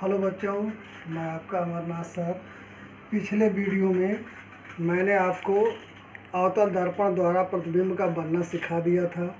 Hello बच्चों, मैं आपका अमरनाथ सर। पिछले वीडियो में मैंने आपको अवतल दर्पण द्वारा प्रतिबिंब का बनना सिखा दिया था।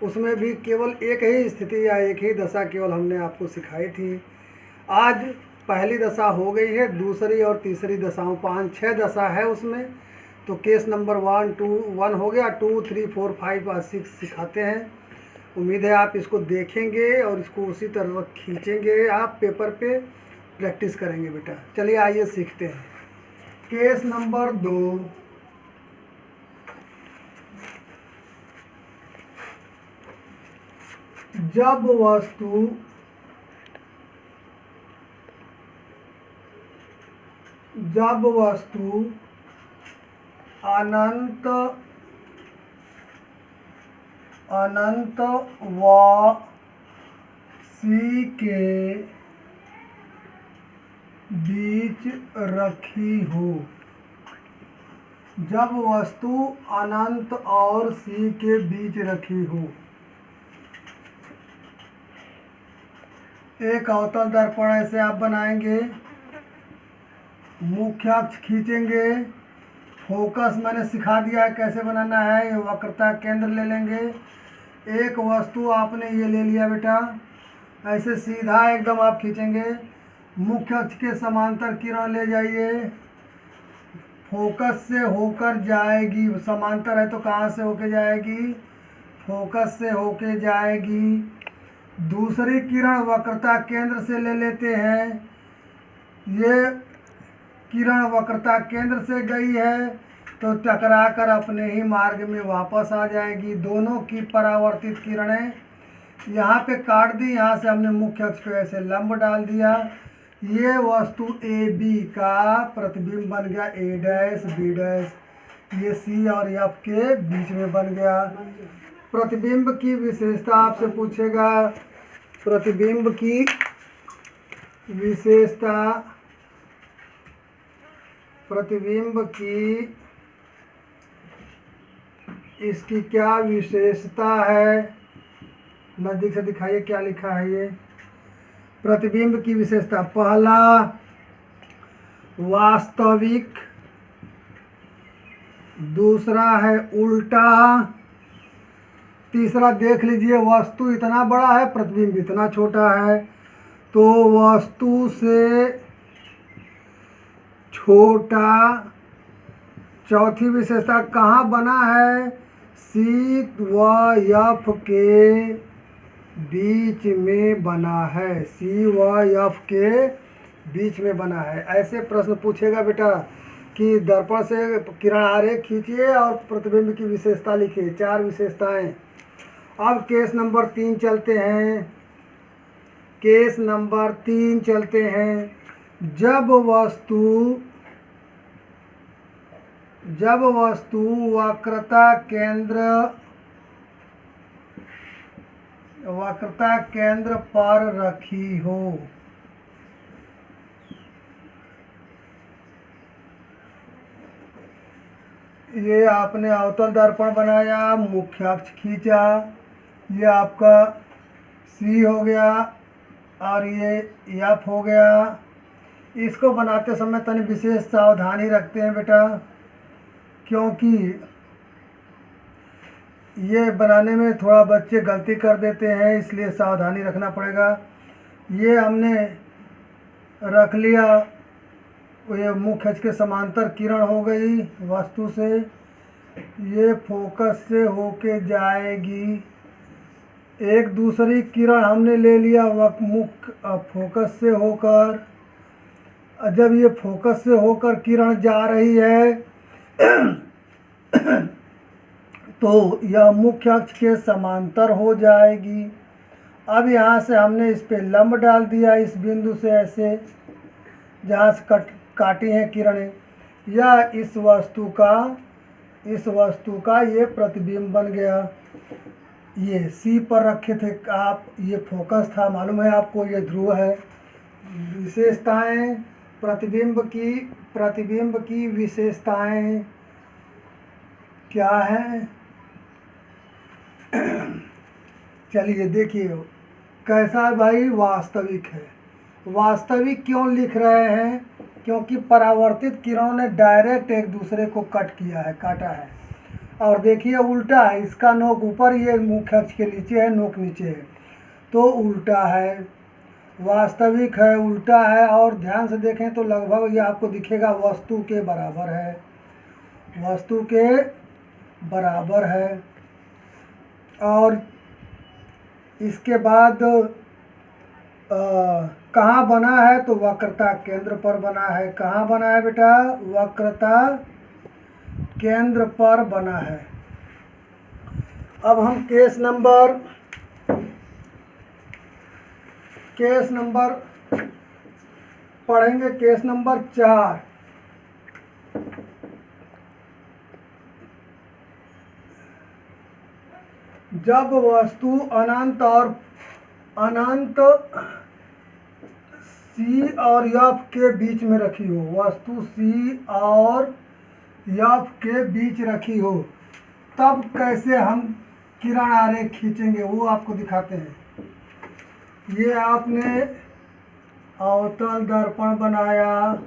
उसमें भी केवल एक ही स्थिति या एक ही दशा केवल हमने आपको सिखाई थी। आज पहली दशा हो गई है, दूसरी और तीसरी दशाओं 5-6 दशा है उसमें। तो केस नंबर 1 हो गया, 2, 3, 4, 5 और 6 सिखाते हैं। उम्मीद है आप इसको देखेंगे और इसको उसी तरह खींचेंगे, आप पेपर पे प्रैक्टिस करेंगे बेटा। चलिए आइए सीखते हैं। केस नंबर 2, जब वस्तु अनंत व सी के बीच रखी हो। जब वस्तु अनंत और सी के बीच रखी हो। एक अवतल दर्पण ऐसे आप बनाएंगे, मुख्य अक्ष खींचेंगे, फोकस मैंने सिखा दिया है कैसे बनाना है। ये वक्रता केंद्र ले लेंगे। एक वस्तु आपने ये ले लिया बेटा, ऐसे सीधा एकदम आप खींचेंगे। मुख्य अक्ष के समांतर किरण ले जाइए, फोकस से होकर जाएगी। समांतर है तो कहाँ से होके जाएगी? फोकस से होके जाएगी। दूसरी किरण वक्रता केंद्र से ले लेते हैं। ये किरण वक्रता केंद्र से गई है तो टकराकर अपने ही मार्ग में वापस आ जाएगी। दोनों की परावर्तित किरणें यहाँ पे काट दी। यहाँ से हमने मुख्य अक्ष पे ऐसे लंब डाल दिया। ये वस्तु ए बी का प्रतिबिंब बन गया, ए डैश बी डैश। ये सी और एफ के बीच में बन गया। प्रतिबिंब की विशेषता आपसे पूछेगा। प्रतिबिंब की विशेषता, प्रतिबिंब की इसकी क्या विशेषता है? नज़दीक से दिखाइए क्या लिखा है ये। प्रतिबिंब की विशेषता, पहला वास्तविक, दूसरा है उल्टा, तीसरा देख लीजिए वस्तु इतना बड़ा है, प्रतिबिंब इतना छोटा है। तो वस्तु से छोटा। चौथी विशेषता कहाँ बना है? सी व एफ के बीच में बना है। सी व एफ के बीच में बना है। ऐसे प्रश्न पूछेगा बेटा कि दर्पण से किरण आरेख खींचिए और प्रतिबिंब की विशेषता लिखिए। 4 विशेषताएं। अब केस नंबर 3 चलते हैं। केस नंबर 3 चलते हैं। जब वस्तु वक्रता केंद्र पर रखी हो। ये आपने अवतल दर्पण बनाया, मुख्य अक्ष खींचा, ये आपका सी हो गया और ये एफ हो गया। इसको बनाते समय तनी विशेष सावधानी रखते हैं बेटा, क्योंकि ये बनाने में थोड़ा बच्चे गलती कर देते हैं, इसलिए सावधानी रखना पड़ेगा। ये हमने रख लिया, ये मुख्य अक्ष के समांतर किरण हो गई वस्तु से। ये फोकस से होके जाएगी। एक दूसरी किरण हमने ले लिया मुख्य फोकस से होकर। जब ये फोकस से होकर किरण जा रही है तो यह मुख्य अक्ष के समांतर हो जाएगी। अब यहाँ से हमने इस पे लंब डाल दिया, इस बिंदु से ऐसे जहाँ से काटी हैं किरणें। यह इस वस्तु का ये प्रतिबिंब बन गया। ये सी पर रखे थे आप, ये फोकस था, मालूम है आपको, ये ध्रुव है। विशेषताएं, प्रतिबिंब की विशेषताएं क्या है? चलिए देखिए कैसा है भाई, वास्तविक है। वास्तविक क्यों लिख रहे हैं? क्योंकि परावर्तित किरणों ने डायरेक्ट एक दूसरे को काटा है। और देखिए उल्टा है, इसका नोक ऊपर, ये मुख्य अक्ष के नीचे है, नोक नीचे है, तो उल्टा है। वास्तविक है, उल्टा है, और ध्यान से देखें तो लगभग ये आपको दिखेगा वस्तु के बराबर है, वस्तु के बराबर है। और इसके बाद कहाँ बना है? तो वक्रता केंद्र पर बना है। कहाँ बना है बेटा? वक्रता केंद्र पर बना है। अब हम केस नंबर पढ़ेंगे, केस नंबर 4। जब वस्तु अनंत सी और एफ के बीच में रखी हो, वस्तु सी और एफ के बीच रखी हो, तब कैसे हम किरण आरेख खींचेंगे वो आपको दिखाते हैं। ये आपने अवतल दर्पण बनाया,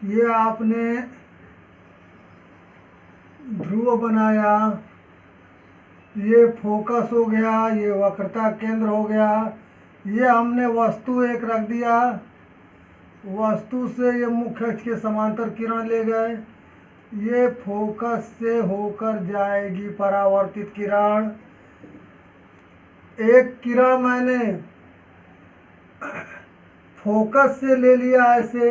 ये आपने ध्रुव बनाया, ये फोकस हो गया, ये वक्रता केंद्र हो गया। ये हमने वस्तु एक रख दिया, वस्तु से ये मुख्य अक्ष के समांतर किरण ले गए, ये फोकस से होकर जाएगी परावर्तित किरण। एक किरण मैंने फोकस से ले लिया ऐसे,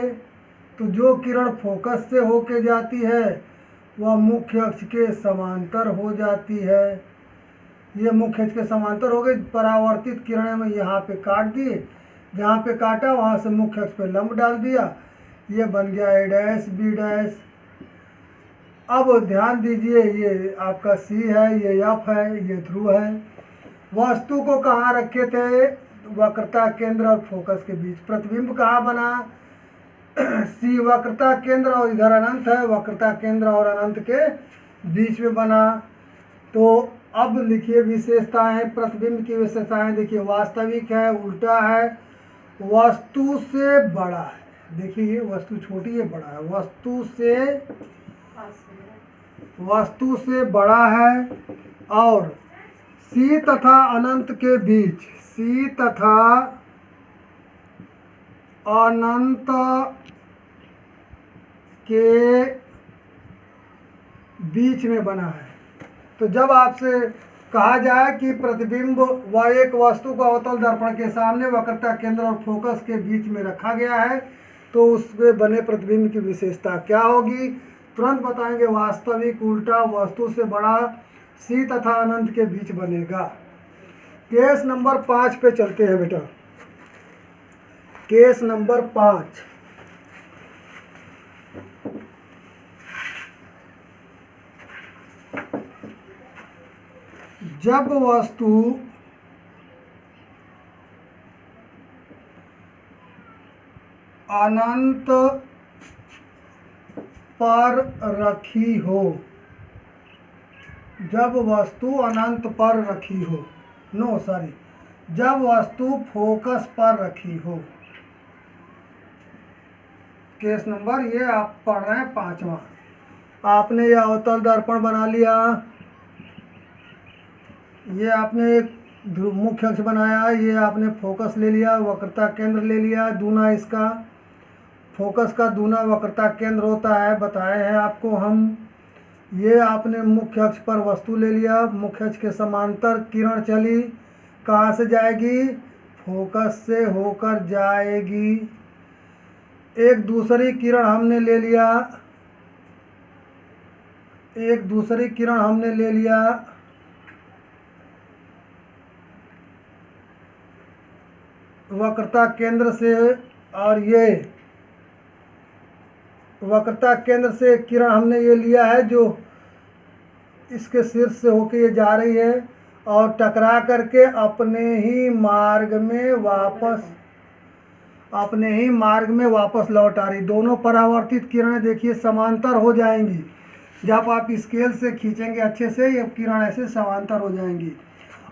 तो जो किरण फोकस से होके जाती है वह मुख्य अक्ष के समांतर हो जाती है। ये मुख्य अक्ष के समांतर हो गई। परावर्तित किरणें में यहाँ पे काट दिए, जहाँ पे काटा वहाँ से मुख्य अक्ष पे लंब डाल दिया, ये बन गया A डैश B डैश। अब ध्यान दीजिए, ये आपका C है, ये F है, ये ध्रुव है। वस्तु को कहाँ रखे थे? वक्रता केंद्र और फोकस के बीच। प्रतिबिंब कहाँ बना? C वक्रता केंद्र और इधर अनंत है, वक्रता केंद्र और अनंत के बीच में बना। तो अब लिखिए विशेषताएं, प्रतिबिंब की विशेषताएं देखिए, वास्तविक है, उल्टा है, वस्तु से बड़ा है। देखिए ये वस्तु छोटी है, बड़ा है, वस्तु से बड़ा है। और C तथा अनंत के बीच, C तथा अनंत के बीच में बना है। तो जब आपसे कहा जाए कि प्रतिबिंब व एक वस्तु को अवतल दर्पण के सामने वक्रता केंद्र और फोकस के बीच में रखा गया है, तो उसमें बने प्रतिबिंब की विशेषता क्या होगी? तुरंत बताएंगे, वास्तविक, उल्टा, वस्तु से बड़ा, C तथा अनंत के बीच बनेगा। केस नंबर 5 पे चलते हैं बेटा। Case number 5। जब वस्तु अनंत पर रखी हो, जब वस्तु अनंत पर रखी हो, जब वस्तु फोकस पर रखी हो। केस नंबर ये आप पढ़ रहे हैं 5वां। आपने यह अवतल दर्पण बना लिया, ये आपने एक मुख्य अक्ष बनाया, ये आपने फोकस ले लिया, वक्रता केंद्र ले लिया, दूना इसका फोकस का दूना वक्रता केंद्र होता है, बताए हैं आपको हम। ये आपने मुख्य अक्ष पर वस्तु ले लिया, मुख्य अक्ष के समांतर किरण चली, कहाँ से जाएगी? फोकस से होकर जाएगी। एक दूसरी किरण हमने ले लिया, वक्रता केंद्र से, और ये वक्रता केंद्र से एक किरण हमने ये लिया है जो इसके शीर्ष से होके ये जा रही है और टकरा करके अपने ही मार्ग में वापस लौट आ रही। दोनों परावर्तित किरणें देखिए समांतर हो जाएंगी। जब आप स्केल से खींचेंगे अच्छे से, ये किरण ऐसे समांतर हो जाएंगी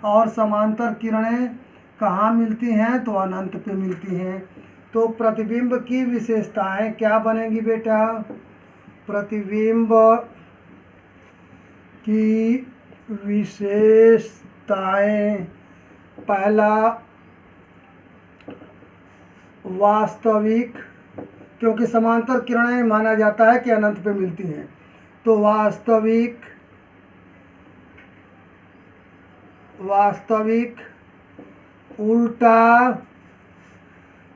और समांतर किरणें कहाँ मिलती हैं? तो अनंत पे मिलती हैं। तो प्रतिबिंब की विशेषताएं क्या बनेंगी बेटा? प्रतिबिंब की विशेषताएं, पहला वास्तविक, क्योंकि समांतर किरणें माना जाता है कि अनंत पे मिलती हैं, तो वास्तविक, उल्टा,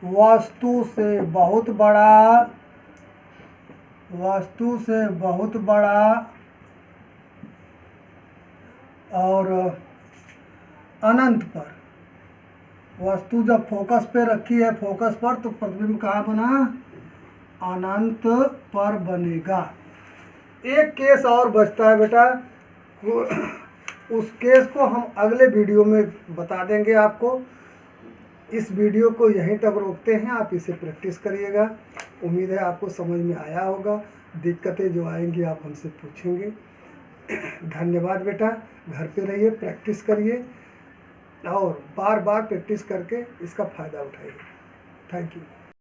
वस्तु से बहुत बड़ा और अनंत पर। वस्तु जब फोकस पे रखी है, फोकस पर, तो प्रतिबिंब कहाँ बना? अनंत पर बनेगा। एक केस और बचता है बेटा, उस केस को हम अगले वीडियो में बता देंगे आपको। इस वीडियो को यहीं तक रोकते हैं, आप इसे प्रैक्टिस करिएगा। उम्मीद है आपको समझ में आया होगा। दिक्कतें जो आएंगी आप हमसे पूछेंगे। धन्यवाद बेटा। घर पे रहिए, प्रैक्टिस करिए और बार बार प्रैक्टिस करके इसका फ़ायदा उठाइए। Thank you.